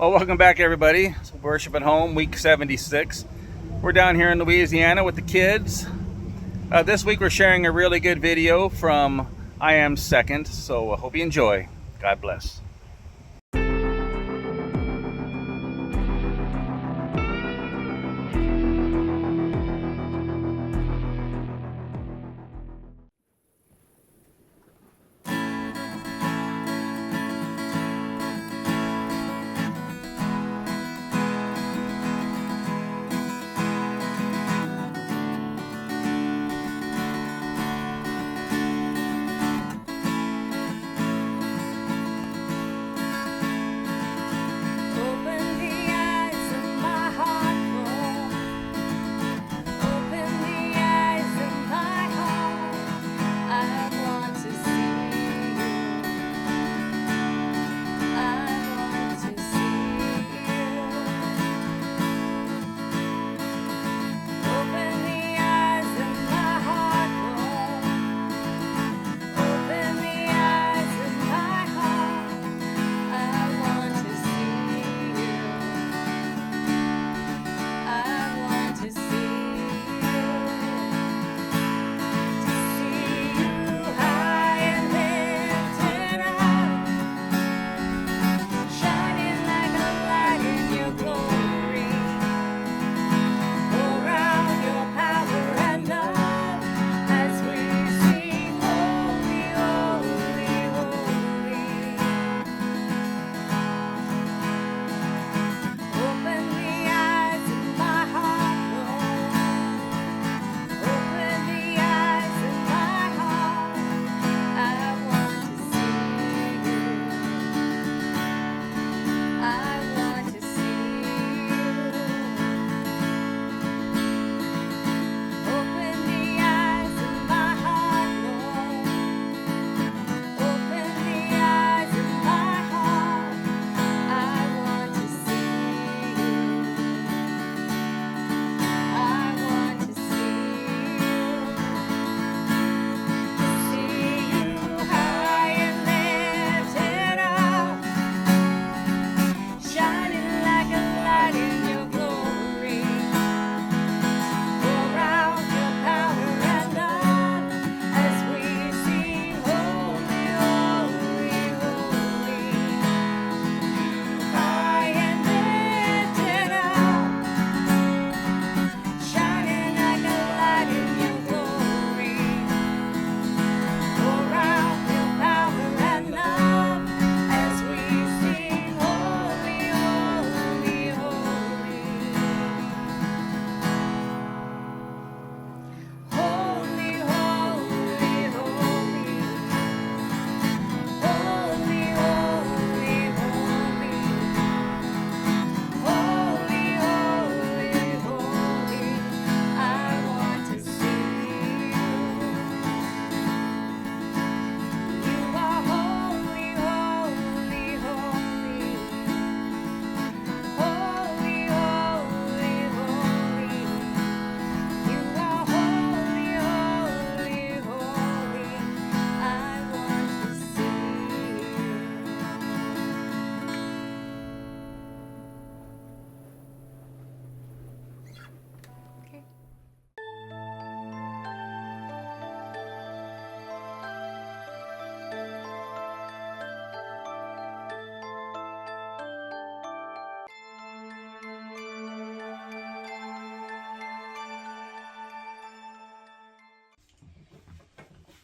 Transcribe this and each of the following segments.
Well, welcome back, everybody. Worship at Home, week 76. We're down here in Louisiana with the kids. This week we're sharing a really good video from I Am Second, so I hope you enjoy. God bless.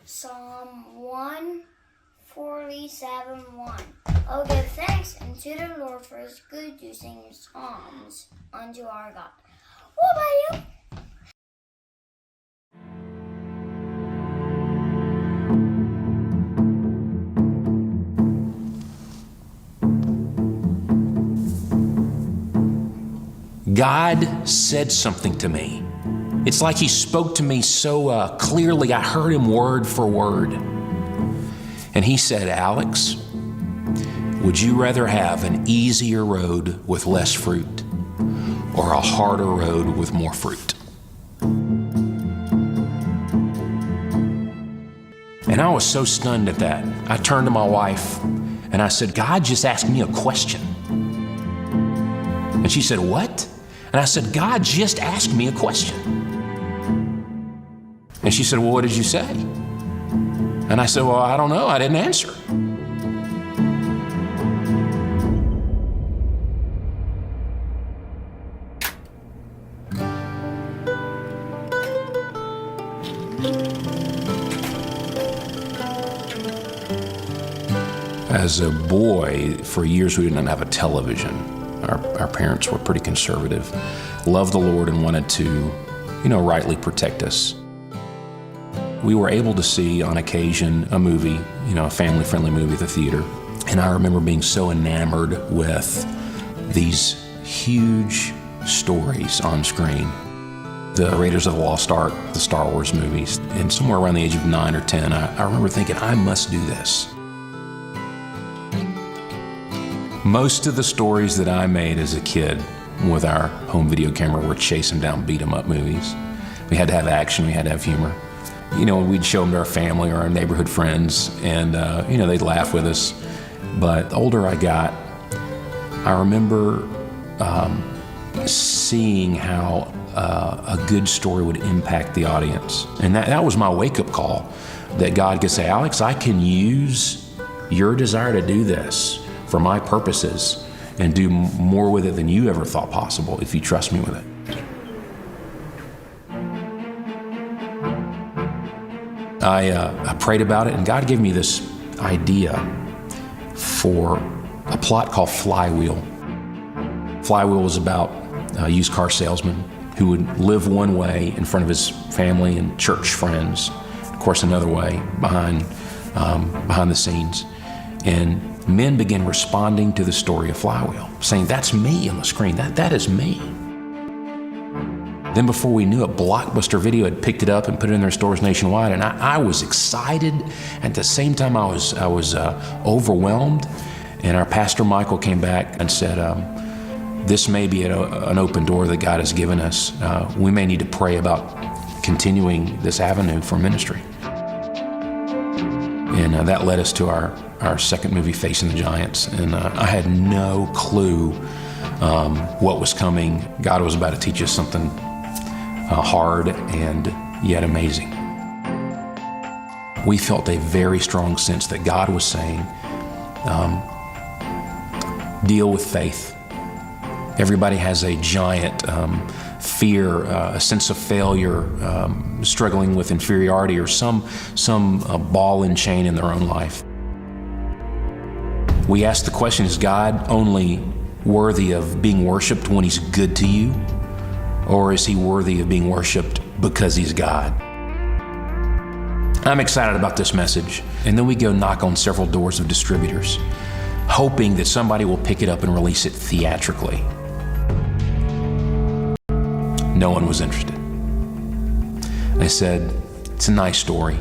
Psalm 147:1. Oh, give thanks unto the Lord for his good, to sing psalms unto our God. What about you? God said something to me. It's like he spoke to me so clearly. I heard him word for word. And he said, Alex, would you rather have an easier road with less fruit or a harder road with more fruit? And I was so stunned at that. I turned to my wife and I said, God just asked me a question. And she said, "What?" And I said, "God just asked me a question." And she said, "Well, what did you say?" And I said, "Well, I don't know. I didn't answer." As a boy, for years we didn't have a television. Our parents were pretty conservative, loved the Lord and wanted to, rightly protect us. We were able to see on occasion a movie, a family-friendly movie at the theater. And I remember being so enamored with these huge stories on screen. The Raiders of the Lost Ark, the Star Wars movies. And somewhere around the age of 9 or 10, I remember thinking, I must do this. Most of the stories that I made as a kid with our home video camera were chase 'em down, beat 'em up movies. We had to have action, we had to have humor. We'd show them to our family or our neighborhood friends, and they'd laugh with us. But the older I got, I remember seeing how a good story would impact the audience. And that was my wake-up call, that God could say, "Alex, I can use your desire to do this for my purposes and do more with it than you ever thought possible if you trust me with it." I prayed about it, and God gave me this idea for a plot called Flywheel. Flywheel was about a used car salesman who would live one way in front of his family and church friends, of course another way behind the scenes. And men began responding to the story of Flywheel, saying, "That's me on the screen, that is me." Then before we knew it, Blockbuster Video had picked it up and put it in their stores nationwide, and I was excited. At the same time, I was overwhelmed. And our pastor Michael came back and said, "This may be an open door that God has given us. We may need to pray about continuing this avenue for ministry." And that led us to our second movie, Facing the Giants. And I had no clue what was coming. God was about to teach us something hard and yet amazing. We felt a very strong sense that God was saying, deal with faith. Everybody has a giant fear, a sense of failure, struggling with inferiority, or some ball and chain in their own life. We ask the question, is God only worthy of being worshiped when he's good to you? Or is he worthy of being worshiped because he's God? I'm excited about this message. And then we go knock on several doors of distributors, hoping that somebody will pick it up and release it theatrically. No one was interested. They said, "It's a nice story,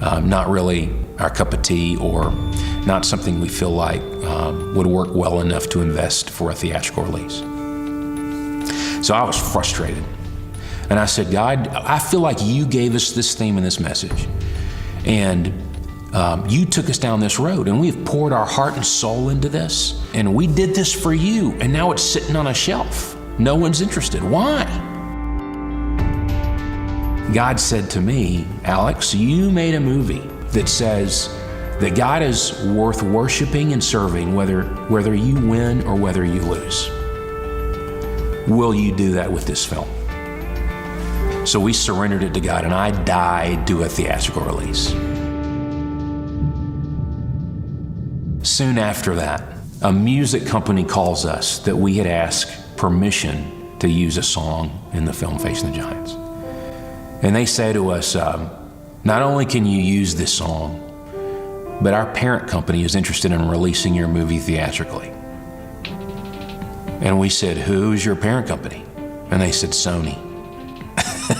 not really our cup of tea, or not something we feel like would work well enough to invest for a theatrical release." So I was frustrated. And I said, "God, I feel like you gave us this theme and this message. And you took us down this road, and we've poured our heart and soul into this. And we did this for you, and now it's sitting on a shelf. No one's interested. Why?" God said to me, "Alex, you made a movie that says that God is worth worshiping and serving whether you win or whether you lose. Will you do that with this film?" So we surrendered it to God, and I died to a theatrical release. Soon after that, a music company calls us that we had asked permission to use a song in the film Facing the Giants. And they say to us, "Not only can you use this song, but our parent company is interested in releasing your movie theatrically." And we said, "Who's your parent company?" And they said, "Sony."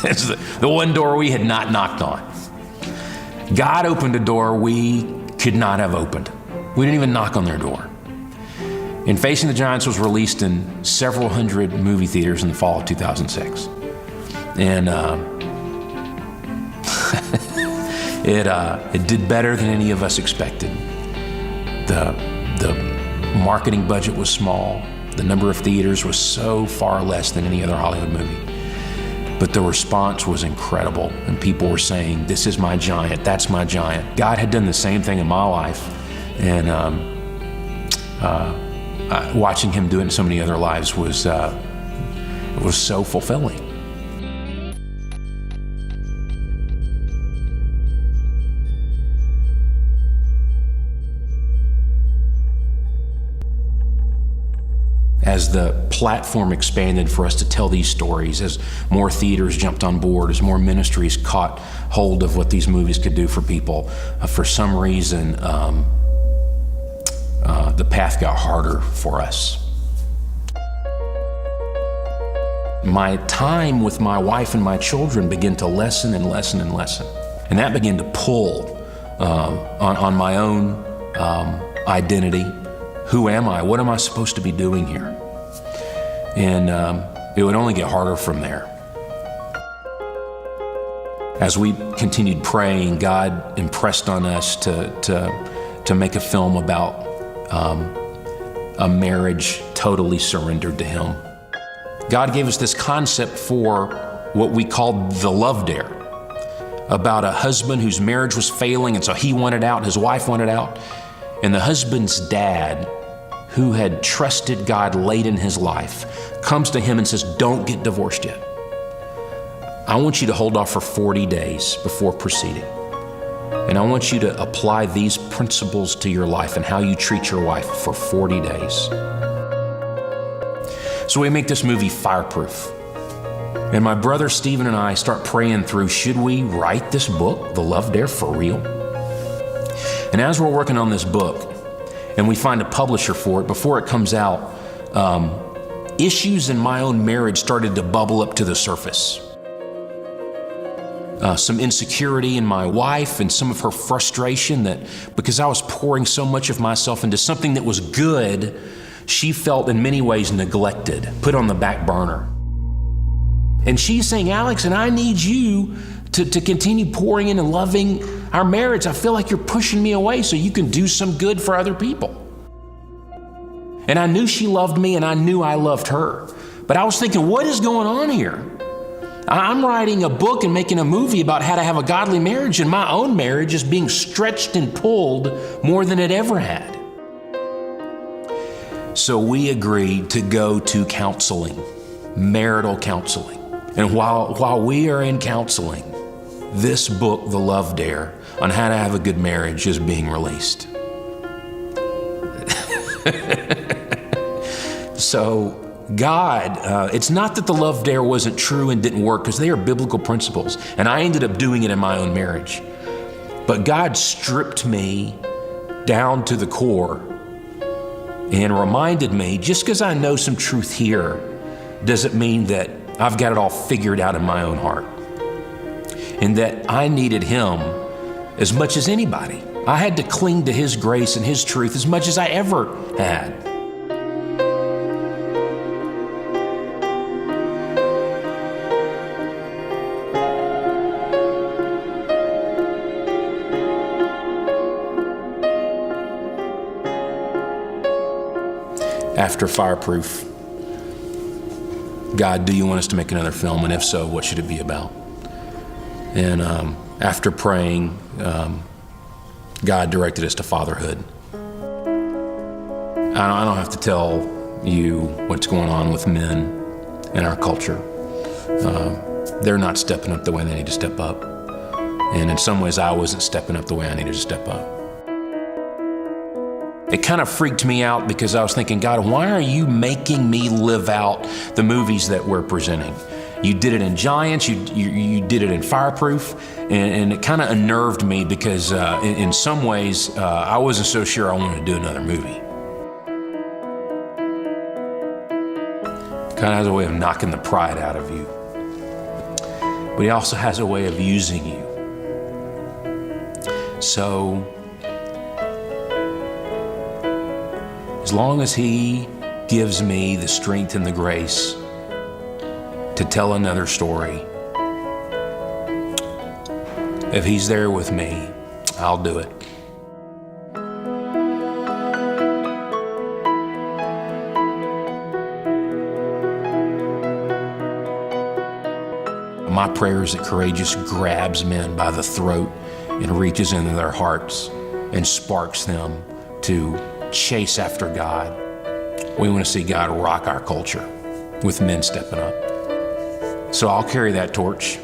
It's the one door we had not knocked on. God opened a door we could not have opened. We didn't even knock on their door. And Facing the Giants was released in several hundred movie theaters in the fall of 2006. And it did better than any of us expected. The marketing budget was small. The number of theaters was so far less than any other Hollywood movie. But the response was incredible, and people were saying, "This is my giant, that's my giant." God had done the same thing in my life, and watching him do it in so many other lives was so fulfilling. As the platform expanded for us to tell these stories, as more theaters jumped on board, as more ministries caught hold of what these movies could do for people, for some reason, the path got harder for us. My time with my wife and my children began to lessen and lessen and lessen. And that began to pull on my own identity. Who am I? What am I supposed to be doing here? And it would only get harder from there. As we continued praying, God impressed on us to make a film about a marriage totally surrendered to Him. God gave us this concept for what we called the love dare, about a husband whose marriage was failing, and so he wanted out, his wife wanted out, and the husband's dad, who had trusted God late in his life, comes to him and says, "Don't get divorced yet. I want you to hold off for 40 days before proceeding. And I want you to apply these principles to your life and how you treat your wife for 40 days. So we make this movie Fireproof. And my brother Stephen and I start praying through, should we write this book, The Love Dare, for real? And as we're working on this book, and we find a publisher for it, before it comes out, issues in my own marriage started to bubble up to the surface. Some insecurity in my wife and some of her frustration that because I was pouring so much of myself into something that was good, she felt in many ways neglected, put on the back burner. And she's saying, Alex, and I need you to continue pouring in and loving our marriage. I feel like you're pushing me away so you can do some good for other people. And I knew she loved me and I knew I loved her. But I was thinking, what is going on here? I'm writing a book and making a movie about how to have a godly marriage, and my own marriage is being stretched and pulled more than it ever had. So we agreed to go to counseling, marital counseling. And while we are in counseling, this book, The Love Dare, on how to have a good marriage is being released. So God, it's not that The Love Dare wasn't true and didn't work, because they are biblical principles, and I ended up doing it in my own marriage. But God stripped me down to the core and reminded me, just because I know some truth here doesn't mean that I've got it all figured out in my own heart. And that I needed Him as much as anybody. I had to cling to His grace and His truth as much as I ever had. After Fireproof, God, do you want us to make another film? And if so, what should it be about? And after praying, God directed us to fatherhood. I don't have to tell you what's going on with men in our culture. They're not stepping up the way they need to step up. And in some ways, I wasn't stepping up the way I needed to step up. It kind of freaked me out because I was thinking, God, why are you making me live out the movies that we're presenting? You did it in Giants, you did it in Fireproof, and it kind of unnerved me because in some ways, I wasn't so sure I wanted to do another movie. God has a way of knocking the pride out of you, but He also has a way of using you. So, as long as He gives me the strength and the grace to tell another story, if He's there with me, I'll do it. My prayer is that Courageous grabs men by the throat and reaches into their hearts and sparks them to chase after God. We want to see God rock our culture with men stepping up. So I'll carry that torch.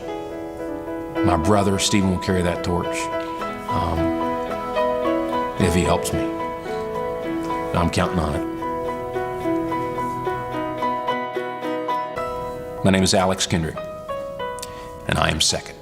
My brother Stephen will carry that torch if he helps me. I'm counting on it. My name is Alex Kendrick, and I am second.